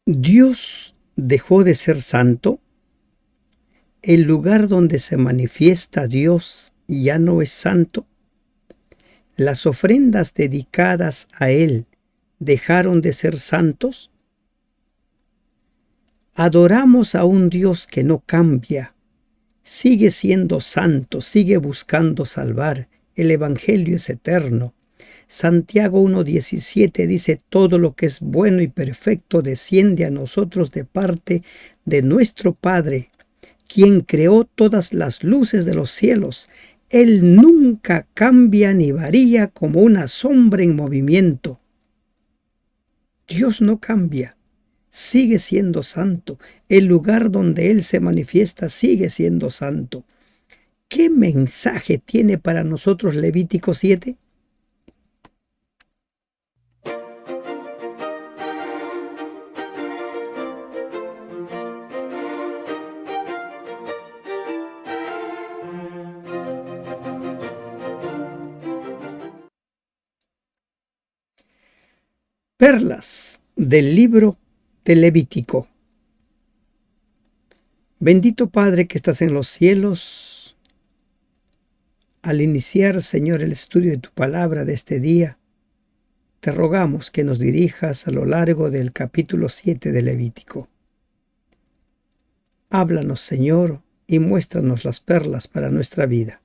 ¿Dios dejó de ser santo? ¿El lugar donde se manifiesta Dios ya no es santo? ¿Las ofrendas dedicadas a Él dejaron de ser santos? Adoramos a un Dios que no cambia, sigue siendo santo, sigue buscando salvar. El Evangelio es eterno. Santiago 1:17 dice: todo lo que es bueno y perfecto desciende a nosotros de parte de nuestro Padre, quien creó todas las luces de los cielos. Él nunca cambia ni varía como una sombra en movimiento. Dios no cambia, sigue siendo santo. El lugar donde Él se manifiesta sigue siendo santo. ¿Qué mensaje tiene para nosotros Levítico 7? Perlas del libro de Levítico. Bendito Padre que estás en los cielos, al iniciar, Señor, el estudio de tu palabra de este día, te rogamos que nos dirijas a lo largo del capítulo 7 de Levítico. Háblanos, Señor, y muéstranos las perlas para nuestra vida.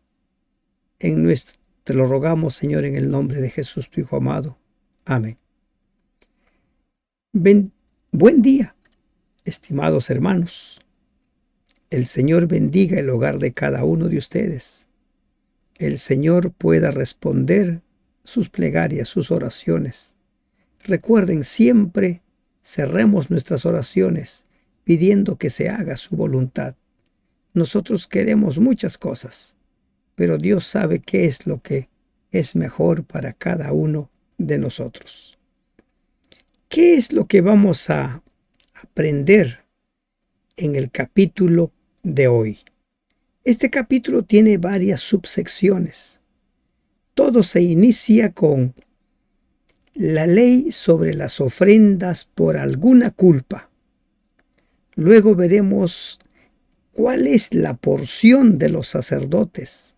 Te lo rogamos, Señor, en el nombre de Jesús, tu Hijo amado. Amén. Buen día, estimados hermanos. El Señor bendiga el hogar de cada uno de ustedes. El Señor pueda responder sus plegarias, sus oraciones. Recuerden, siempre cerremos nuestras oraciones pidiendo que se haga su voluntad. Nosotros queremos muchas cosas, pero Dios sabe qué es lo que es mejor para cada uno de nosotros. ¿Qué es lo que vamos a aprender en el capítulo de hoy? Este capítulo tiene varias subsecciones. Todo se inicia con la ley sobre las ofrendas por alguna culpa. Luego veremos cuál es la porción de los sacerdotes,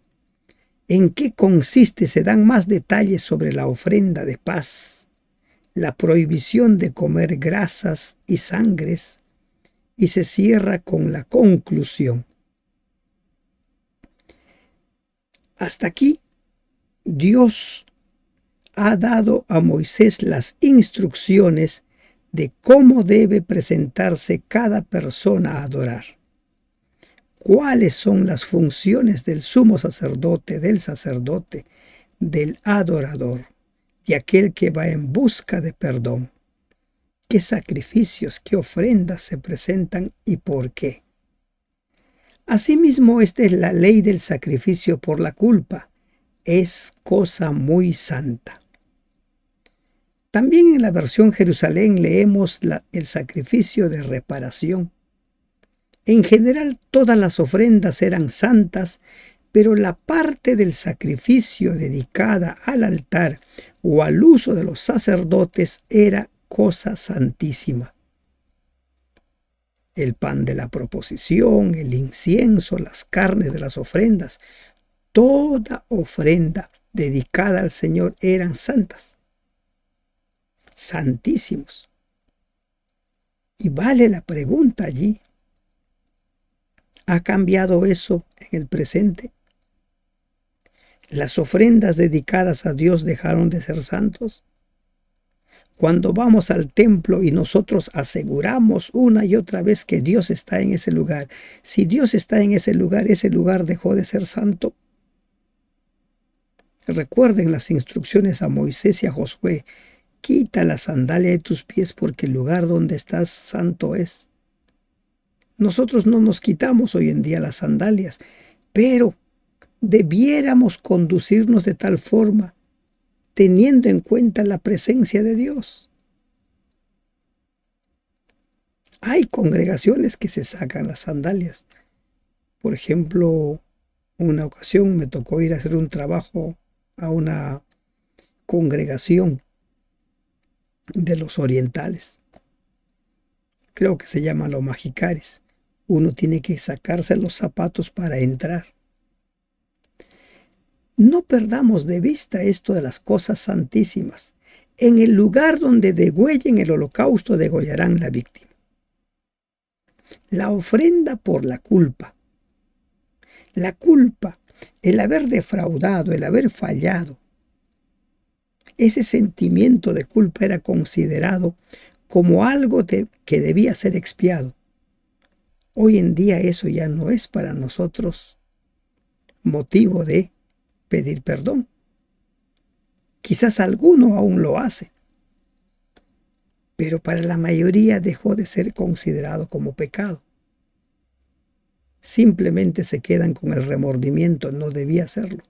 en qué consiste, se dan más detalles sobre la ofrenda de paz, la prohibición de comer grasas y sangres, y se cierra con la conclusión. Hasta aquí, Dios ha dado a Moisés las instrucciones de cómo debe presentarse cada persona a adorar. ¿Cuáles son las funciones del sumo sacerdote, del adorador, de aquel que va en busca de perdón? ¿Qué sacrificios, qué ofrendas se presentan y por qué? Asimismo, esta es la ley del sacrificio por la culpa. Es cosa muy santa. También en la versión Jerusalén leemos el sacrificio de reparación. En general, todas las ofrendas eran santas, pero la parte del sacrificio dedicada al altar o al uso de los sacerdotes era cosa santísima. El pan de la proposición, el incienso, las carnes de las ofrendas, toda ofrenda dedicada al Señor eran santas, santísimos. Y vale la pregunta allí, ¿ha cambiado eso en el presente? ¿Las ofrendas dedicadas a Dios dejaron de ser santos? Cuando vamos al templo y nosotros aseguramos una y otra vez que Dios está en ese lugar, si Dios está en ese lugar dejó de ser santo. Recuerden las instrucciones a Moisés y a Josué: quita la sandalia de tus pies porque el lugar donde estás santo es. Nosotros no nos quitamos hoy en día las sandalias, pero debiéramos conducirnos de tal forma, teniendo en cuenta la presencia de Dios. Hay congregaciones que se sacan las sandalias. Por ejemplo, una ocasión me tocó ir a hacer un trabajo a una congregación de los orientales. creo que se llama los magicaris. Uno tiene que sacarse los zapatos para entrar. No perdamos de vista esto de las cosas santísimas. En el lugar donde degüellen el holocausto, degollarán la víctima. La ofrenda por la culpa. La culpa, el haber defraudado, el haber fallado. Ese sentimiento de culpa era considerado como algo que debía ser expiado. Hoy en día eso ya no es para nosotros motivo de pedir perdón. Quizás alguno aún lo hace, pero para la mayoría dejó de ser considerado como pecado. Simplemente se quedan con el remordimiento, no debía hacerlo.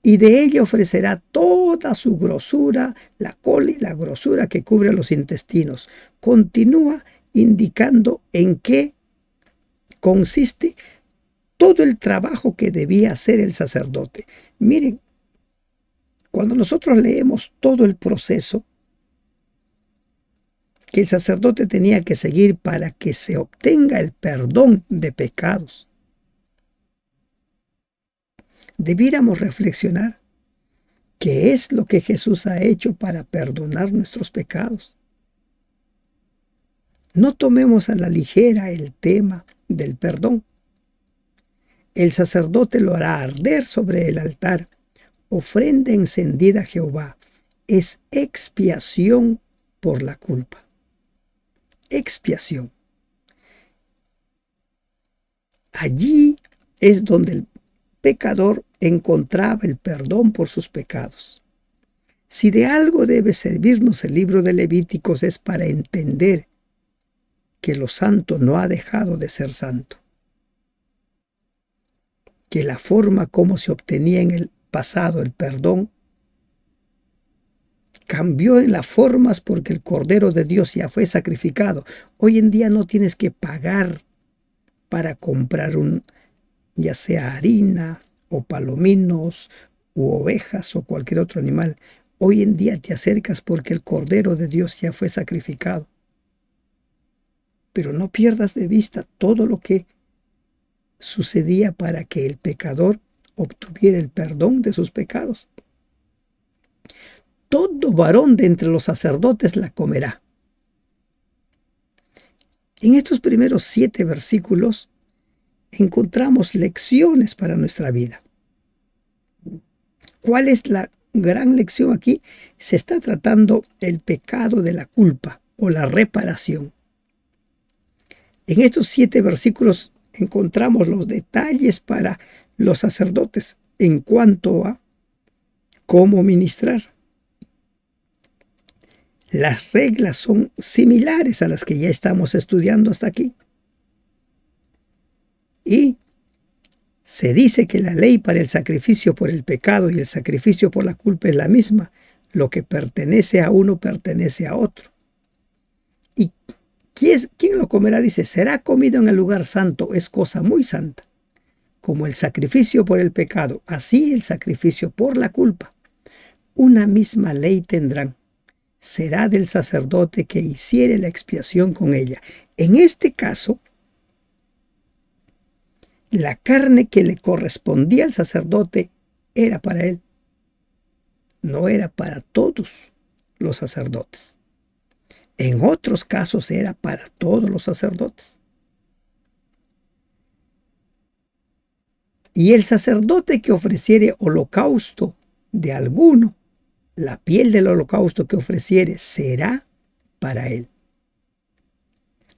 Y de ella ofrecerá toda su grosura, la cola y la grosura que cubre los intestinos. Continúa indicando en qué consiste todo el trabajo que debía hacer el sacerdote. Miren, cuando nosotros leemos todo el proceso que el sacerdote tenía que seguir para que se obtenga el perdón de pecados, debiéramos reflexionar qué es lo que Jesús ha hecho para perdonar nuestros pecados. No tomemos a la ligera el tema del perdón. El sacerdote lo hará arder sobre el altar, ofrenda encendida a Jehová. Es expiación por la culpa. Expiación. Allí es donde el pecador encontraba el perdón por sus pecados. Si de algo debe servirnos el libro de Levíticos es para entender que lo santo no ha dejado de ser santo, que la forma como se obtenía en el pasado el perdón cambió en las formas porque el Cordero de Dios ya fue sacrificado. Hoy en día no tienes que pagar para comprar ya sea harina o palominos u ovejas o cualquier otro animal. Hoy en día te acercas porque el Cordero de Dios ya fue sacrificado. Pero no pierdas de vista todo lo que sucedía para que el pecador obtuviera el perdón de sus pecados. Todo varón de entre los sacerdotes la comerá. En estos primeros 7 versículos encontramos lecciones para nuestra vida. ¿Cuál es la gran lección aquí? Se está tratando el pecado de la culpa o la reparación. En estos 7 versículos encontramos los detalles para los sacerdotes en cuanto a cómo ministrar. Las reglas son similares a las que ya estamos estudiando hasta aquí. Y se dice que la ley para el sacrificio por el pecado y el sacrificio por la culpa es la misma. Lo que pertenece a uno pertenece a otro. ¿Y quién lo comerá? Dice, será comido en el lugar santo, es cosa muy santa. Como el sacrificio por el pecado, así el sacrificio por la culpa. Una misma ley tendrán. Será del sacerdote que hiciere la expiación con ella. En este caso, la carne que le correspondía al sacerdote era para él. No era para todos los sacerdotes. En otros casos era para todos los sacerdotes. Y el sacerdote que ofreciere holocausto de alguno, la piel del holocausto que ofreciere será para él.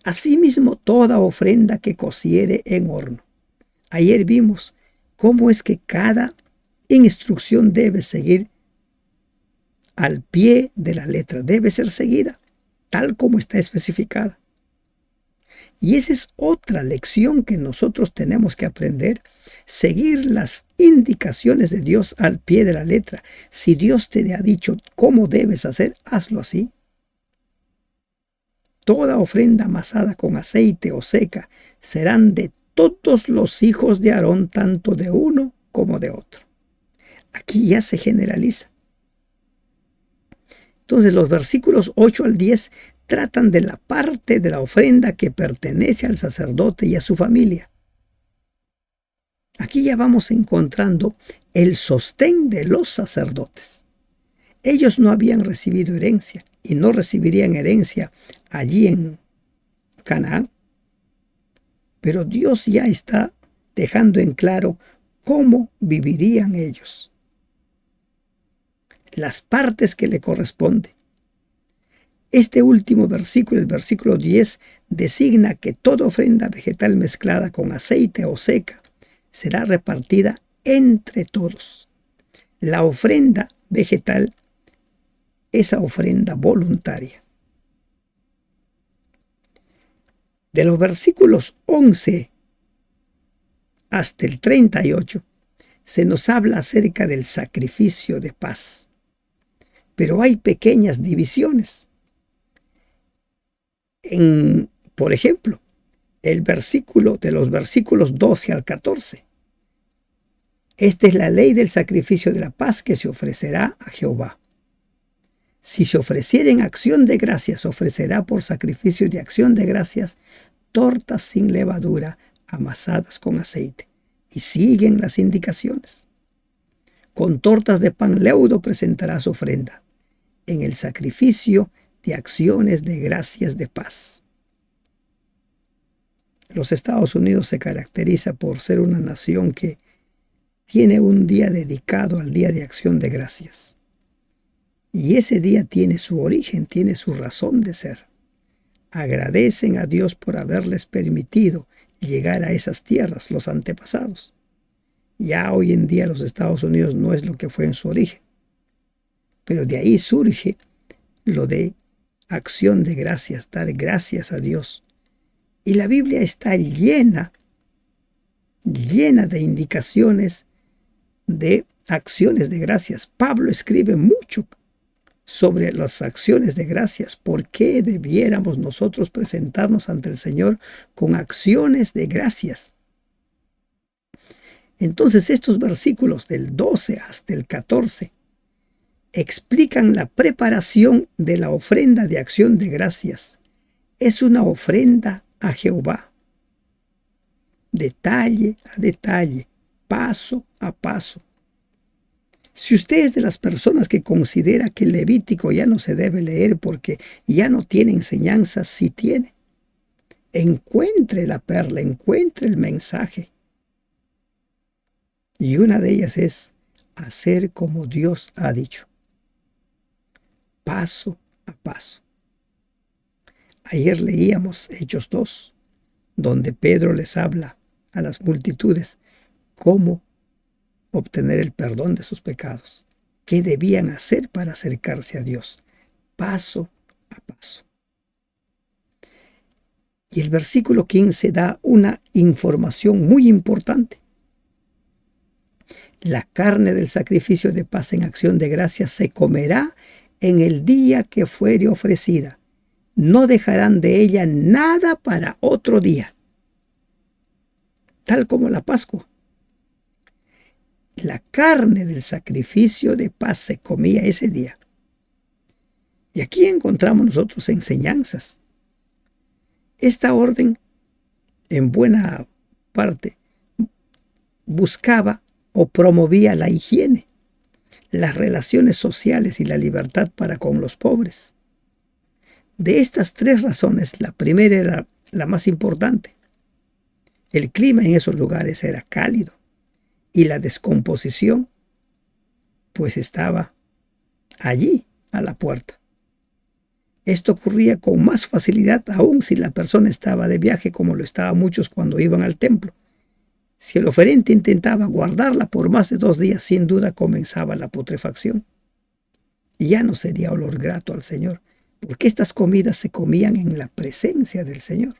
Asimismo, toda ofrenda que cociere en horno. Ayer vimos cómo es que cada instrucción debe seguir al pie de la letra, debe ser seguida tal como está especificada. Y esa es otra lección que nosotros tenemos que aprender, seguir las indicaciones de Dios al pie de la letra. Si Dios te ha dicho cómo debes hacer, hazlo así. Toda ofrenda amasada con aceite o seca serán de todos los hijos de Aarón, tanto de uno como de otro. Aquí ya se generaliza. Entonces los versículos 8 al 10 tratan de la parte de la ofrenda que pertenece al sacerdote y a su familia. Aquí ya vamos encontrando el sostén de los sacerdotes. Ellos no habían recibido herencia y no recibirían herencia allí en Canaán. Pero Dios ya está dejando en claro cómo vivirían ellos. Las partes que le corresponden. Este último versículo, el versículo 10, designa que toda ofrenda vegetal mezclada con aceite o seca será repartida entre todos. La ofrenda vegetal, esa ofrenda voluntaria. De los versículos 11 hasta el 38 se nos habla acerca del sacrificio de paz. Pero hay pequeñas divisiones. Por ejemplo, el versículo de los versículos 12 al 14. Esta es la ley del sacrificio de la paz que se ofrecerá a Jehová. Si se ofreciera en acción de gracias, ofrecerá por sacrificio de acción de gracias tortas sin levadura amasadas con aceite. Y siguen las indicaciones. Con tortas de pan leudo presentará su ofrenda en el sacrificio de acciones de gracias de paz. Los Estados Unidos se caracteriza por ser una nación que tiene un día dedicado al Día de Acción de Gracias. Y ese día tiene su origen, tiene su razón de ser. Agradecen a Dios por haberles permitido llegar a esas tierras, los antepasados. Ya hoy en día los Estados Unidos no es lo que fue en su origen. Pero de ahí surge lo de acción de gracias, dar gracias a Dios. Y la Biblia está llena de indicaciones de acciones de gracias. Pablo escribe mucho sobre las acciones de gracias. ¿Por qué debiéramos nosotros presentarnos ante el Señor con acciones de gracias? Entonces estos versículos del 12 hasta el 14 explican la preparación de la ofrenda de acción de gracias. Es una ofrenda a Jehová, detalle a detalle, paso a paso. Si usted es de las personas que considera que el Levítico ya no se debe leer porque ya no tiene enseñanzas, sí tiene. Encuentre la perla, encuentre el mensaje. Y una de ellas es hacer como Dios ha dicho, paso a paso. Ayer leíamos Hechos 2, donde Pedro les habla a las multitudes cómo obtener el perdón de sus pecados, qué debían hacer para acercarse a Dios, paso a paso. Y el versículo 15 da una información muy importante. La carne del sacrificio de paz en acción de gracias se comerá en el día que fuere ofrecida. No dejarán de ella nada para otro día. Tal como la Pascua. La carne del sacrificio de paz se comía ese día. Y aquí encontramos nosotros enseñanzas. Esta orden, en buena parte, buscaba o promovía la higiene, las relaciones sociales y la libertad para con los pobres. De estas tres razones, la primera era la más importante. El clima en esos lugares era cálido y la descomposición pues estaba allí a la puerta. Esto ocurría con más facilidad aún si la persona estaba de viaje, como lo estaban muchos cuando iban al templo. Si el oferente intentaba guardarla por más de 2 días, sin duda comenzaba la putrefacción. Y ya no sería olor grato al Señor, porque estas comidas se comían en la presencia del Señor.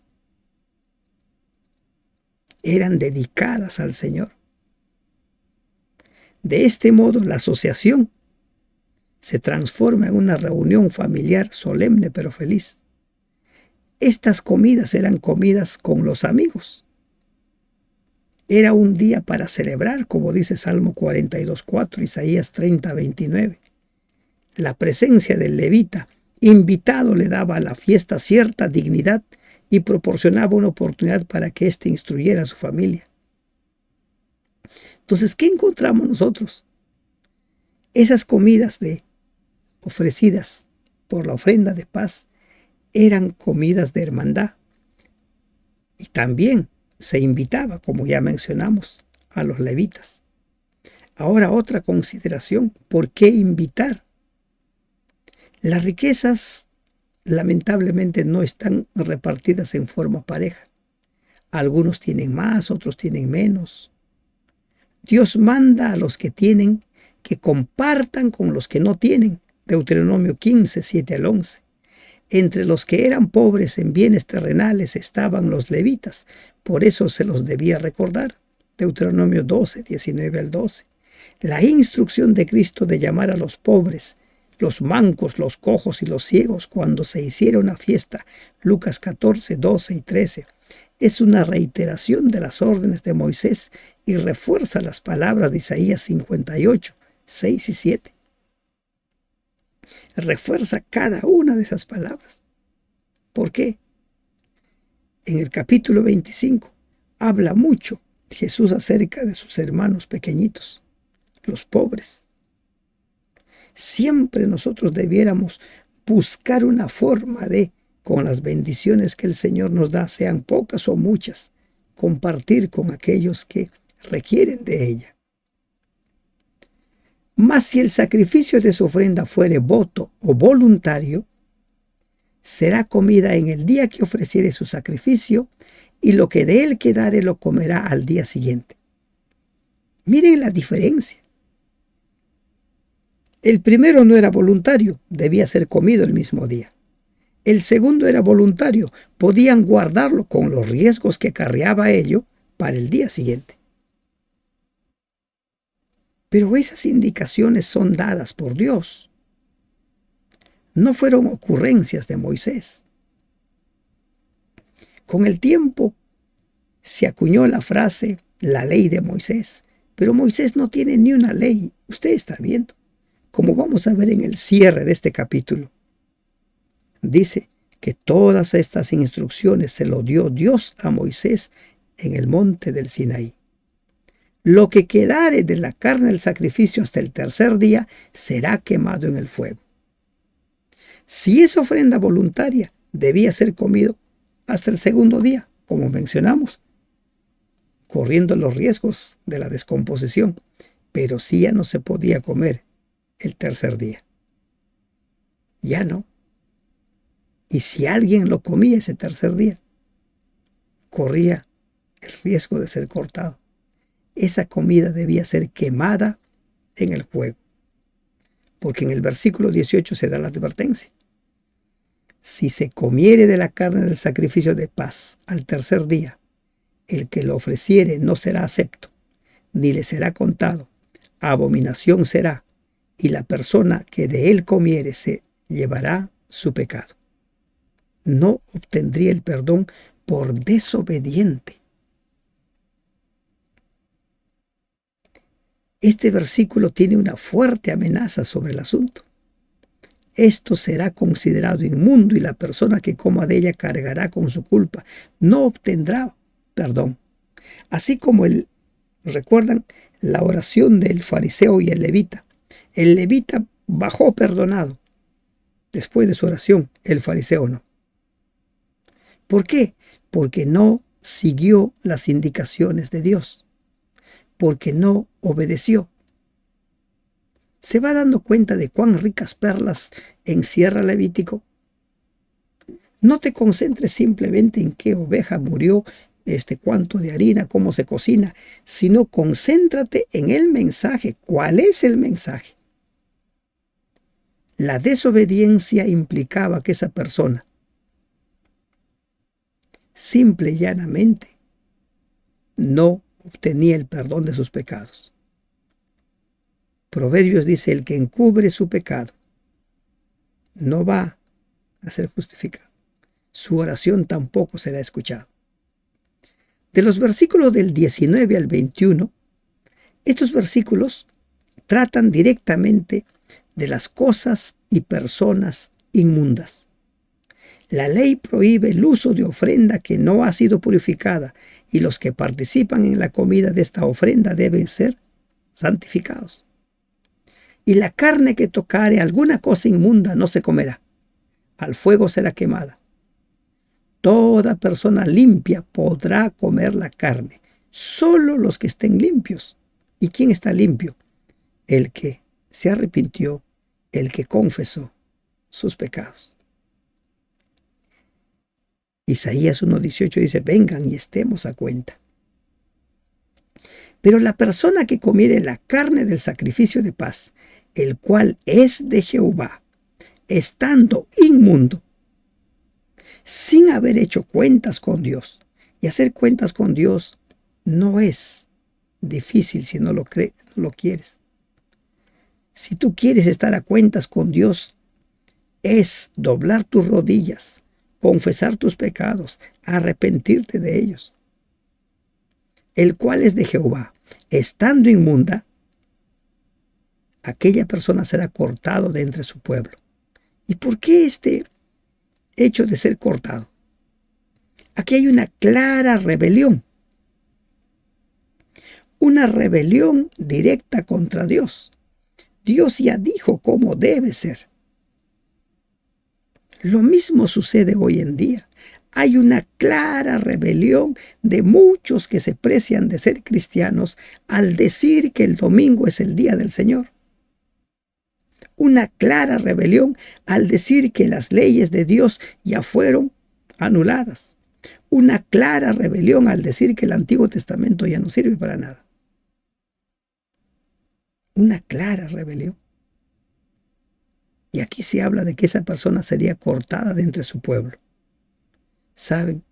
Eran dedicadas al Señor. De este modo, la asociación se transforma en una reunión familiar solemne pero feliz. Estas comidas eran comidas con los amigos. Era un día para celebrar, como dice Salmo 42:4, Isaías 30:29. La presencia del levita invitado le daba a la fiesta cierta dignidad y proporcionaba una oportunidad para que éste instruyera a su familia. Entonces, ¿qué encontramos nosotros? Esas comidas ofrecidas por la ofrenda de paz eran comidas de hermandad. Y también se invitaba, como ya mencionamos, a los levitas. Ahora otra consideración, ¿por qué invitar? Las riquezas lamentablemente no están repartidas en forma pareja. Algunos tienen más, otros tienen menos. Dios manda a los que tienen que compartan con los que no tienen. Deuteronomio 15, 7 al 11. Entre los que eran pobres en bienes terrenales estaban los levitas, por eso se los debía recordar. Deuteronomio 12, 19 al 12. La instrucción de Cristo de llamar a los pobres, los mancos, los cojos y los ciegos cuando se hiciera una fiesta, Lucas 14, 12 y 13, es una reiteración de las órdenes de Moisés y refuerza las palabras de Isaías 58, 6 y 7. Refuerza cada una de esas palabras. ¿Por qué? En el capítulo 25 habla mucho Jesús acerca de sus hermanos pequeñitos, los pobres. Siempre nosotros debiéramos buscar una forma de, con las bendiciones que el Señor nos da, sean pocas o muchas, compartir con aquellos que requieren de ella. Mas si el sacrificio de su ofrenda fuere voto o voluntario, será comida en el día que ofreciere su sacrificio, y lo que de él quedare lo comerá al día siguiente. Miren la diferencia. El primero no era voluntario, debía ser comido el mismo día. El segundo era voluntario, podían guardarlo con los riesgos que acarreaba ello para el día siguiente. Pero esas indicaciones son dadas por Dios. No fueron ocurrencias de Moisés. Con el tiempo se acuñó la frase, la ley de Moisés. Pero Moisés no tiene ni una ley. Usted está viendo. Como vamos a ver en el cierre de este capítulo. Dice que todas estas instrucciones se lo dio Dios a Moisés en el monte del Sinaí. Lo que quedare de la carne del sacrificio hasta el tercer día será quemado en el fuego. Si esa ofrenda voluntaria debía ser comido hasta el segundo día, como mencionamos, corriendo los riesgos de la descomposición, pero sí ya no se podía comer el tercer día. Ya no. Y si alguien lo comía ese tercer día, corría el riesgo de ser cortado. Esa comida debía ser quemada en el fuego. Porque en el versículo 18 se da la advertencia. Si se comiere de la carne del sacrificio de paz al tercer día, el que lo ofreciere no será acepto, ni le será contado. Abominación será, y la persona que de él comiere se llevará su pecado. No obtendría el perdón por desobediente. Este versículo tiene una fuerte amenaza sobre el asunto. Esto será considerado inmundo y la persona que coma de ella cargará con su culpa. No obtendrá perdón. Así como recuerdan la oración del fariseo y el levita. El levita bajó perdonado después de su oración, el fariseo no. ¿Por qué? Porque no siguió las indicaciones de Dios. Porque no obedeció. ¿Se va dando cuenta de cuán ricas perlas encierra Levítico? No te concentres simplemente en qué oveja murió, cuánto de harina, cómo se cocina, sino concéntrate en el mensaje. ¿Cuál es el mensaje? La desobediencia implicaba que esa persona simple y llanamente no obtenía el perdón de sus pecados. Proverbios dice, el que encubre su pecado no va a ser justificado. Su oración tampoco será escuchada. De los versículos del 19 al 21, estos versículos tratan directamente de las cosas y personas inmundas. La ley prohíbe el uso de ofrenda que no ha sido purificada, y los que participan en la comida de esta ofrenda deben ser santificados. Y la carne que tocare alguna cosa inmunda no se comerá, al fuego será quemada. Toda persona limpia podrá comer la carne, solo los que estén limpios. ¿Y quién está limpio? El que se arrepintió, el que confesó sus pecados. Isaías 1:18 dice: vengan y estemos a cuenta. Pero la persona que comiere la carne del sacrificio de paz, el cual es de Jehová, estando inmundo, sin haber hecho cuentas con Dios. Y hacer cuentas con Dios no es difícil si no lo crees, no lo quieres. Si tú quieres estar a cuentas con Dios, es doblar tus rodillas, confesar tus pecados, arrepentirte de ellos. El cual es de Jehová, estando inmunda, aquella persona será cortado de entre su pueblo. ¿Y por qué este hecho de ser cortado? Aquí hay una clara rebelión. Una rebelión directa contra Dios. Dios ya dijo cómo debe ser. Lo mismo sucede hoy en día. Hay una clara rebelión de muchos que se precian de ser cristianos al decir que el domingo es el día del Señor. Una clara rebelión al decir que las leyes de Dios ya fueron anuladas. Una clara rebelión al decir que el Antiguo Testamento ya no sirve para nada. Una clara rebelión. Y aquí se habla de que esa persona sería cortada de entre su pueblo. ¿Saben?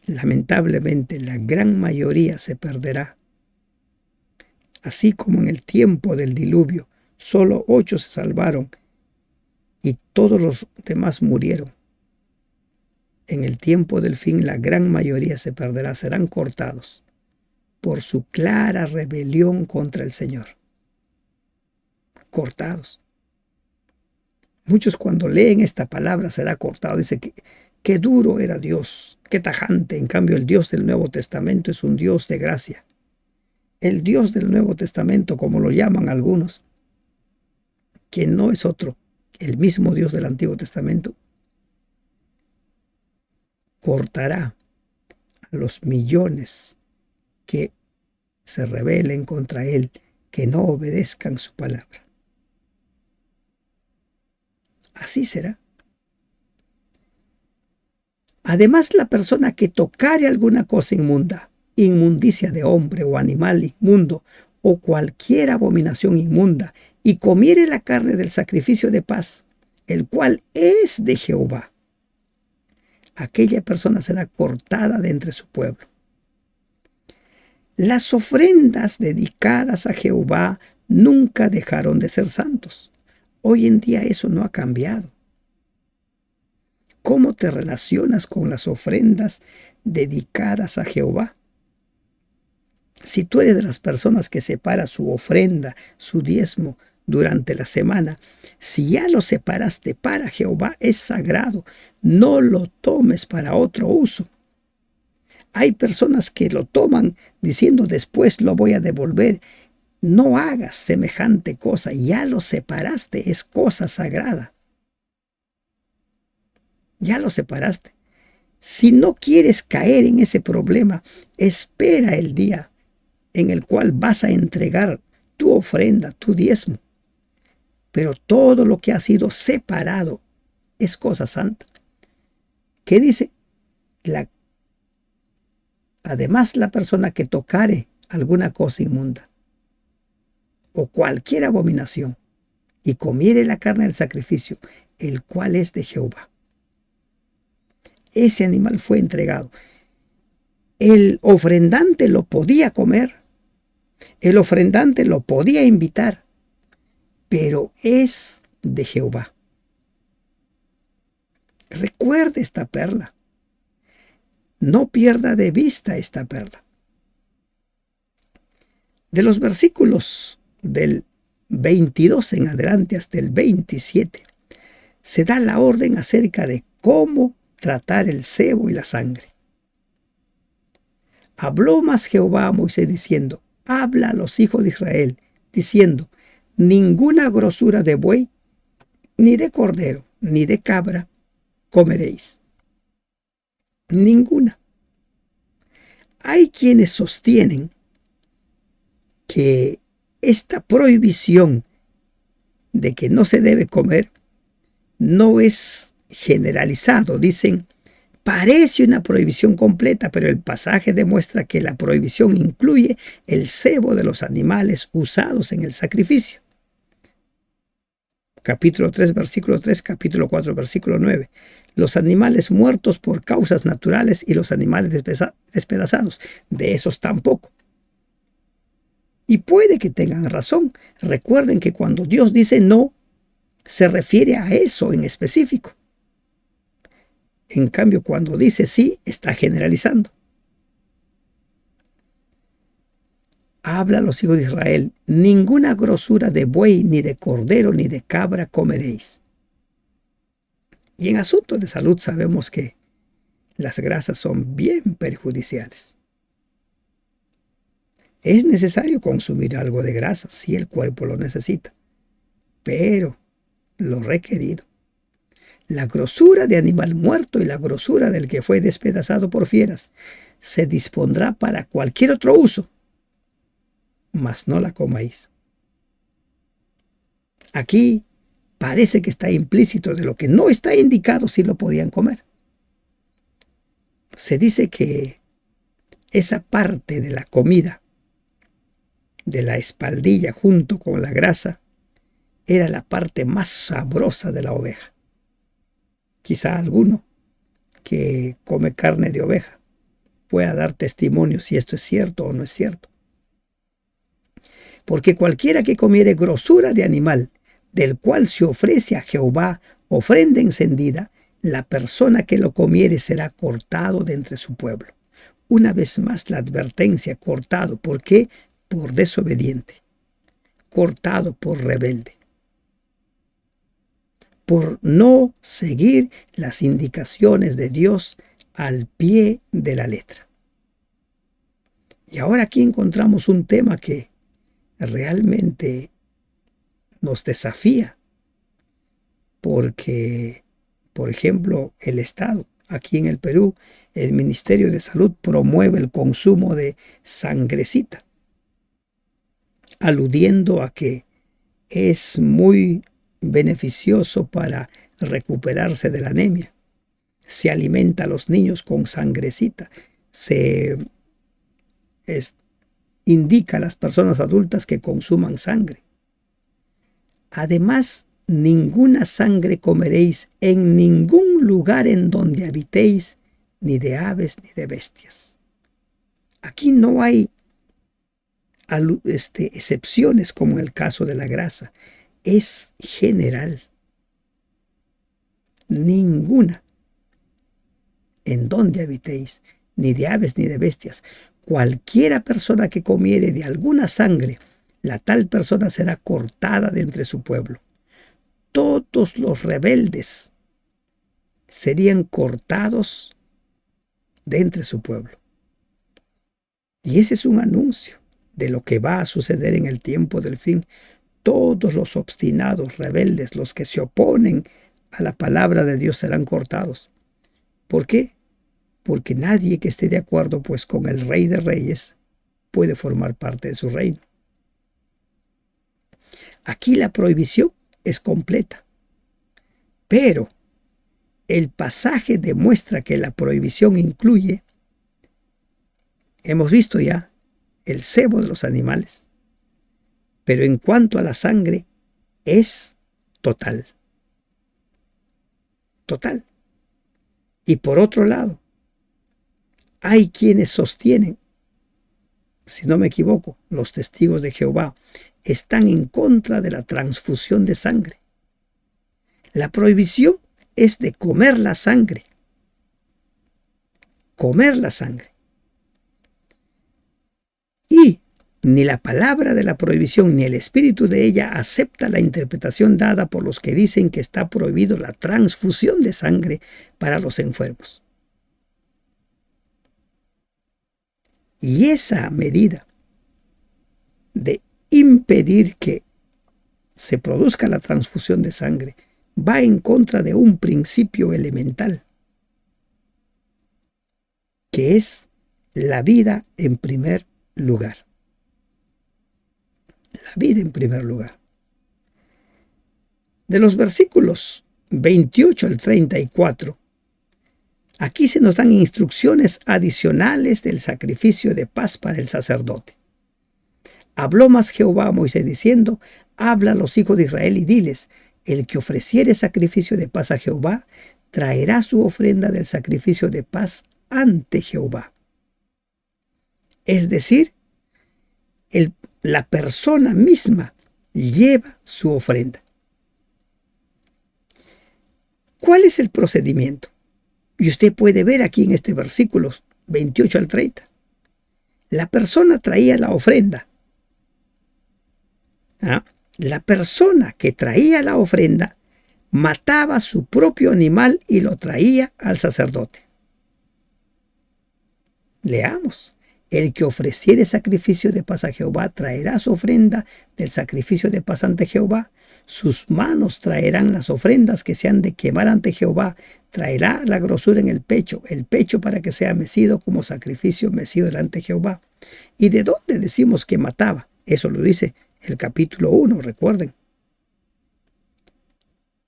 Lamentablemente, la gran mayoría se perderá. Así como en el tiempo del diluvio, solo 8 se salvaron y todos los demás murieron. En el tiempo del fin, la gran mayoría se perderá, serán cortados por su clara rebelión contra el Señor. Cortados. Muchos cuando leen esta palabra será cortado. Dice que qué duro era Dios, qué tajante. En cambio, el Dios del Nuevo Testamento es un Dios de gracia. El Dios del Nuevo Testamento, como lo llaman algunos, que no es otro, el mismo Dios del Antiguo Testamento, cortará a los millones que se rebelen contra Él, que no obedezcan su palabra. Así será. Además, la persona que tocare alguna cosa inmunda, inmundicia de hombre o animal inmundo, o cualquier abominación inmunda, y comiere la carne del sacrificio de paz, el cual es de Jehová, aquella persona será cortada de entre su pueblo. Las ofrendas dedicadas a Jehová nunca dejaron de ser santos. Hoy en día eso no ha cambiado. ¿Cómo te relacionas con las ofrendas dedicadas a Jehová? Si tú eres de las personas que separa su ofrenda, su diezmo durante la semana, si ya lo separaste para Jehová, es sagrado. No lo tomes para otro uso. Hay personas que lo toman diciendo después lo voy a devolver. No hagas semejante cosa, ya lo separaste, es cosa sagrada. Ya lo separaste. Si no quieres caer en ese problema, espera el día en el cual vas a entregar tu ofrenda, tu diezmo. Pero todo lo que ha sido separado es cosa santa. ¿Qué dice? Además, la persona que tocare alguna cosa inmunda o cualquier abominación y comiere la carne del sacrificio, el cual es de Jehová. Ese animal fue entregado. El ofrendante lo podía comer, el ofrendante lo podía invitar, pero es de Jehová. Recuerde esta perla. No pierda de vista esta perla. De los versículos del 22 en adelante hasta el 27, se da la orden acerca de cómo tratar el sebo y la sangre. Habló más Jehová a Moisés diciendo: habla a los hijos de Israel, diciendo: ninguna grosura de buey, ni de cordero, ni de cabra comeréis. Ninguna. Hay quienes sostienen que esta prohibición de que no se debe comer no es generalizado. Dicen, parece una prohibición completa, pero el pasaje demuestra que la prohibición incluye el cebo de los animales usados en el sacrificio. Capítulo 3, versículo 3, capítulo 4, versículo 9. Los animales muertos por causas naturales y los animales despedazados. De esos tampoco. Y puede que tengan razón. Recuerden que cuando Dios dice no, se refiere a eso en específico. En cambio, cuando dice sí, está generalizando. Habla a los hijos de Israel: ninguna grosura de buey, ni de cordero, ni de cabra comeréis. Y en asuntos de salud sabemos que las grasas son bien perjudiciales. Es necesario consumir algo de grasa si el cuerpo lo necesita, pero lo requerido. La grosura de animal muerto y la grosura del que fue despedazado por fieras se dispondrá para cualquier otro uso, mas no la comáis. Aquí parece que está implícito de lo que no está indicado si lo podían comer. Se dice que esa parte de la comida, de la espaldilla junto con la grasa, era la parte más sabrosa de la oveja. Quizá alguno que come carne de oveja pueda dar testimonio si esto es cierto o no es cierto. Porque cualquiera que comiere grosura de animal, del cual se ofrece a Jehová ofrenda encendida, la persona que lo comiere será cortado de entre su pueblo. Una vez más la advertencia: cortado. ¿Por qué? Por desobediente. Cortado por rebelde. Por no seguir las indicaciones de Dios al pie de la letra. Y ahora aquí encontramos un tema que realmente nos desafía, porque, por ejemplo, el Estado, aquí en el Perú, el Ministerio de Salud promueve el consumo de sangrecita, aludiendo a que es muy beneficioso para recuperarse de la anemia. Se alimenta a los niños con sangrecita, se indica a las personas adultas que consuman sangre. Además, ninguna sangre comeréis en ningún lugar en donde habitéis, ni de aves ni de bestias. Aquí no hay excepciones como en el caso de la grasa. Es general. Ninguna en donde habitéis, ni de aves ni de bestias. Cualquiera persona que comiere de alguna sangre, la tal persona será cortada de entre su pueblo. Todos los rebeldes serían cortados de entre su pueblo. Y ese es un anuncio de lo que va a suceder en el tiempo del fin. Todos los obstinados, rebeldes, los que se oponen a la palabra de Dios serán cortados. ¿Por qué? Porque nadie que esté de acuerdo pues con el Rey de Reyes puede formar parte de su reino. Aquí la prohibición es completa, pero el pasaje demuestra que la prohibición incluye, hemos visto ya, el cebo de los animales, pero en cuanto a la sangre es total. Total. Y por otro lado, hay quienes sostienen, si no me equivoco, los testigos de Jehová están en contra de la transfusión de sangre. La prohibición es de comer la sangre. Comer la sangre. Y Ni la palabra de la prohibición ni el espíritu de ella acepta la interpretación dada por los que dicen que está prohibido la transfusión de sangre para los enfermos. Y esa medida de impedir que se produzca la transfusión de sangre va en contra de un principio elemental, que es la vida en primer lugar. La vida en primer lugar. De los versículos 28 al 34, aquí se nos dan instrucciones adicionales del sacrificio de paz para el sacerdote. Habló más Jehová a Moisés diciendo: habla a los hijos de Israel y diles: el que ofreciere sacrificio de paz a Jehová, traerá su ofrenda del sacrificio de paz ante Jehová. Es decir, la persona misma lleva su ofrenda. ¿Cuál es el procedimiento? Y usted puede ver aquí en este versículo 28 al 30. La persona traía la ofrenda. La persona que traía la ofrenda mataba su propio animal y lo traía al sacerdote. Leamos. El que ofreciere sacrificio de paz a Jehová traerá su ofrenda del sacrificio de paz ante Jehová. Sus manos traerán las ofrendas que se han de quemar ante Jehová. Traerá la grosura en el pecho para que sea mecido como sacrificio mecido delante de Jehová. ¿Y de dónde decimos que mataba? Eso lo dice el capítulo 1, recuerden.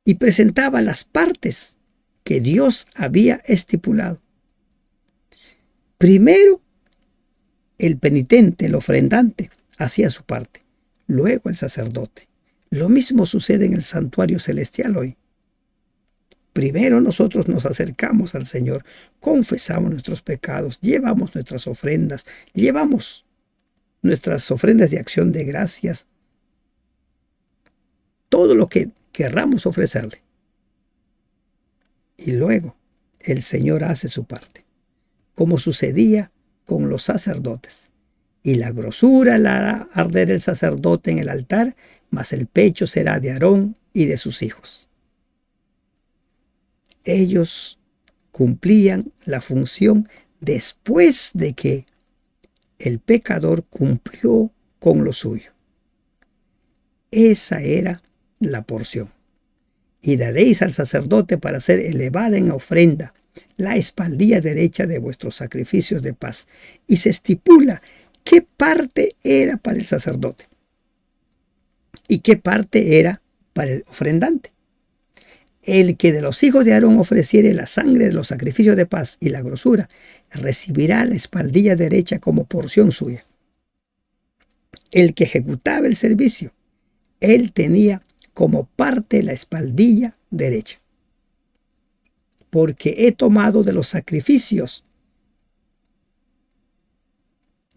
Y presentaba las partes que Dios había estipulado. Primero, el penitente, el ofrendante, hacía su parte. Luego el sacerdote. Lo mismo sucede en el santuario celestial hoy. Primero nosotros nos acercamos al Señor, confesamos nuestros pecados, llevamos nuestras ofrendas, llevamos nuestras ofrendas de acción de gracias, todo lo que querramos ofrecerle. Y luego el Señor hace su parte, como sucedía con los sacerdotes. Y la grosura la hará arder el sacerdote en el altar, mas el pecho será de Aarón y de sus hijos. Ellos cumplían la función después de que el pecador cumplió con lo suyo. Esa era la porción. Y daréis al sacerdote para ser elevada en ofrenda la espaldilla derecha de vuestros sacrificios de paz. Y se estipula qué parte era para el sacerdote y qué parte era para el ofrendante. El que de los hijos de Aarón ofreciere la sangre de los sacrificios de paz y la grosura, recibirá la espaldilla derecha como porción suya. El que ejecutaba el servicio, él tenía como parte la espaldilla derecha. Porque he tomado de los sacrificios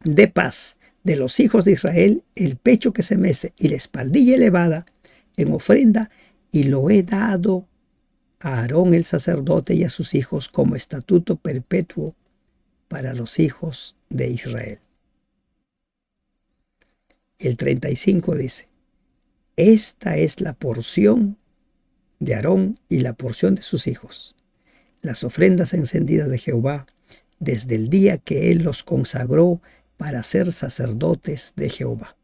de paz de los hijos de Israel el pecho que se mece y la espaldilla elevada en ofrenda, y lo he dado a Aarón el sacerdote y a sus hijos como estatuto perpetuo para los hijos de Israel. El 35 dice: esta es la porción de Aarón y la porción de sus hijos, las ofrendas encendidas de Jehová, desde el día que él los consagró para ser sacerdotes de Jehová,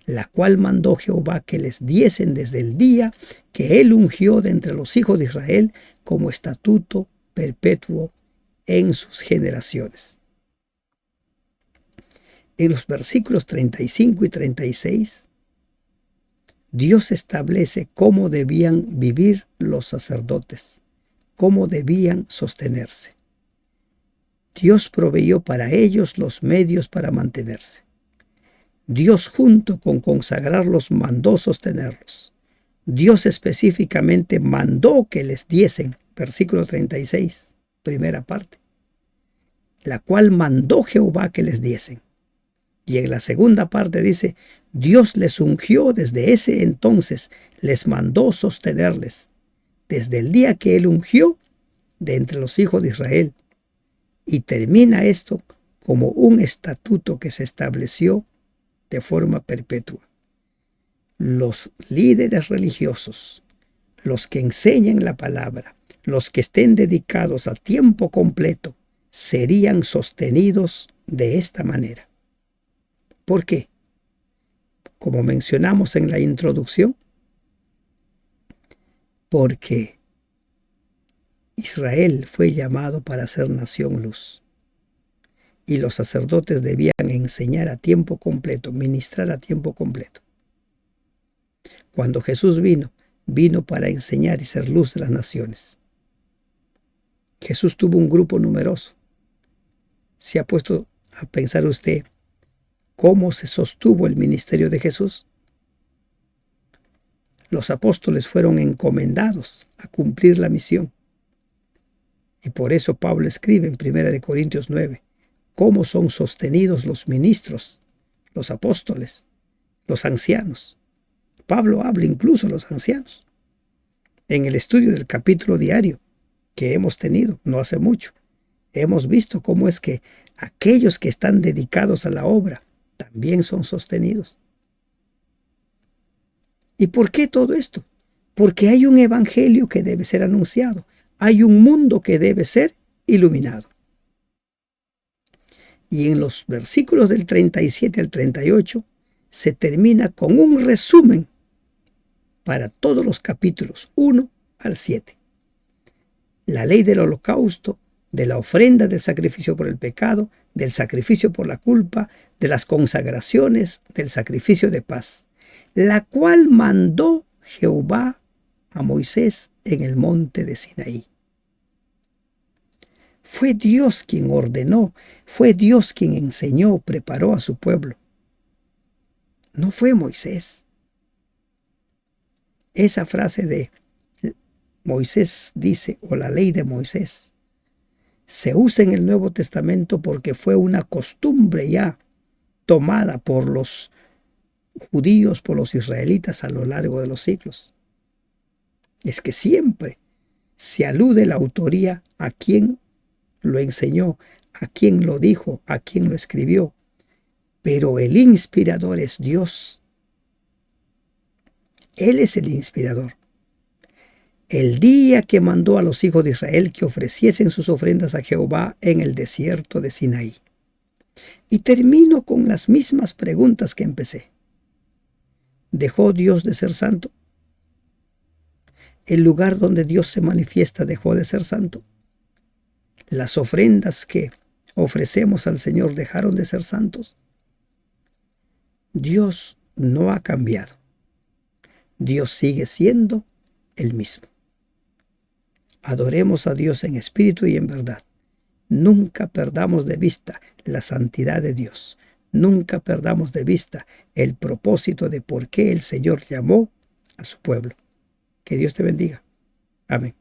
la cual mandó Jehová que les diesen desde el día que él ungió de entre los hijos de Israel como estatuto perpetuo en sus generaciones. En los versículos 35 y 36, Dios establece cómo debían vivir los sacerdotes, cómo debían sostenerse. Dios proveyó para ellos los medios para mantenerse. Dios, junto con consagrarlos, mandó sostenerlos. Dios específicamente mandó que les diesen, versículo 36, primera parte, la cual mandó Jehová que les diesen. Y en la segunda parte dice: Dios les ungió desde ese entonces, les mandó sostenerles, desde el día que él ungió de entre los hijos de Israel. Y termina esto como un estatuto que se estableció de forma perpetua. Los líderes religiosos, los que enseñan la palabra, los que estén dedicados a tiempo completo, serían sostenidos de esta manera. ¿Por qué? Como mencionamos en la introducción, porque Israel fue llamado para ser nación luz. Y los sacerdotes debían enseñar a tiempo completo, ministrar a tiempo completo. Cuando Jesús vino para enseñar y ser luz de las naciones. Jesús tuvo un grupo numeroso. ¿Se ha puesto a pensar usted cómo se sostuvo el ministerio de Jesús? Los apóstoles fueron encomendados a cumplir la misión. Y por eso Pablo escribe en 1 Corintios 9, cómo son sostenidos los ministros, los apóstoles, los ancianos. Pablo habla incluso a los ancianos. En el estudio del capítulo diario que hemos tenido no hace mucho, hemos visto cómo es que aquellos que están dedicados a la obra también son sostenidos. ¿Y por qué todo esto? Porque hay un evangelio que debe ser anunciado. Hay un mundo que debe ser iluminado. Y en los versículos del 37 al 38 se termina con un resumen para todos los capítulos 1 al 7. La ley del holocausto, de la ofrenda del sacrificio por el pecado, del sacrificio por la culpa, de las consagraciones, del sacrificio de paz, la cual mandó Jehová a Moisés en el monte de Sinaí. Fue Dios quien ordenó, fue Dios quien enseñó, preparó a su pueblo. No fue Moisés. Esa frase de Moisés dice, o la ley de Moisés, se usa en el Nuevo Testamento porque fue una costumbre ya tomada por los judíos, por los israelitas a lo largo de los siglos. Es que siempre se alude la autoría a quien lo enseñó, a quien lo dijo, a quien lo escribió. Pero el inspirador es Dios. Él es el inspirador. El día que mandó a los hijos de Israel que ofreciesen sus ofrendas a Jehová en el desierto de Sinaí. Y termino con las mismas preguntas que empecé. ¿Dejó Dios de ser santo? ¿El lugar donde Dios se manifiesta dejó de ser santo? ¿Las ofrendas que ofrecemos al Señor dejaron de ser santos? Dios no ha cambiado. Dios sigue siendo el mismo. Adoremos a Dios en espíritu y en verdad. Nunca perdamos de vista la santidad de Dios. Nunca perdamos de vista el propósito de por qué el Señor llamó a su pueblo. Que Dios te bendiga. Amén.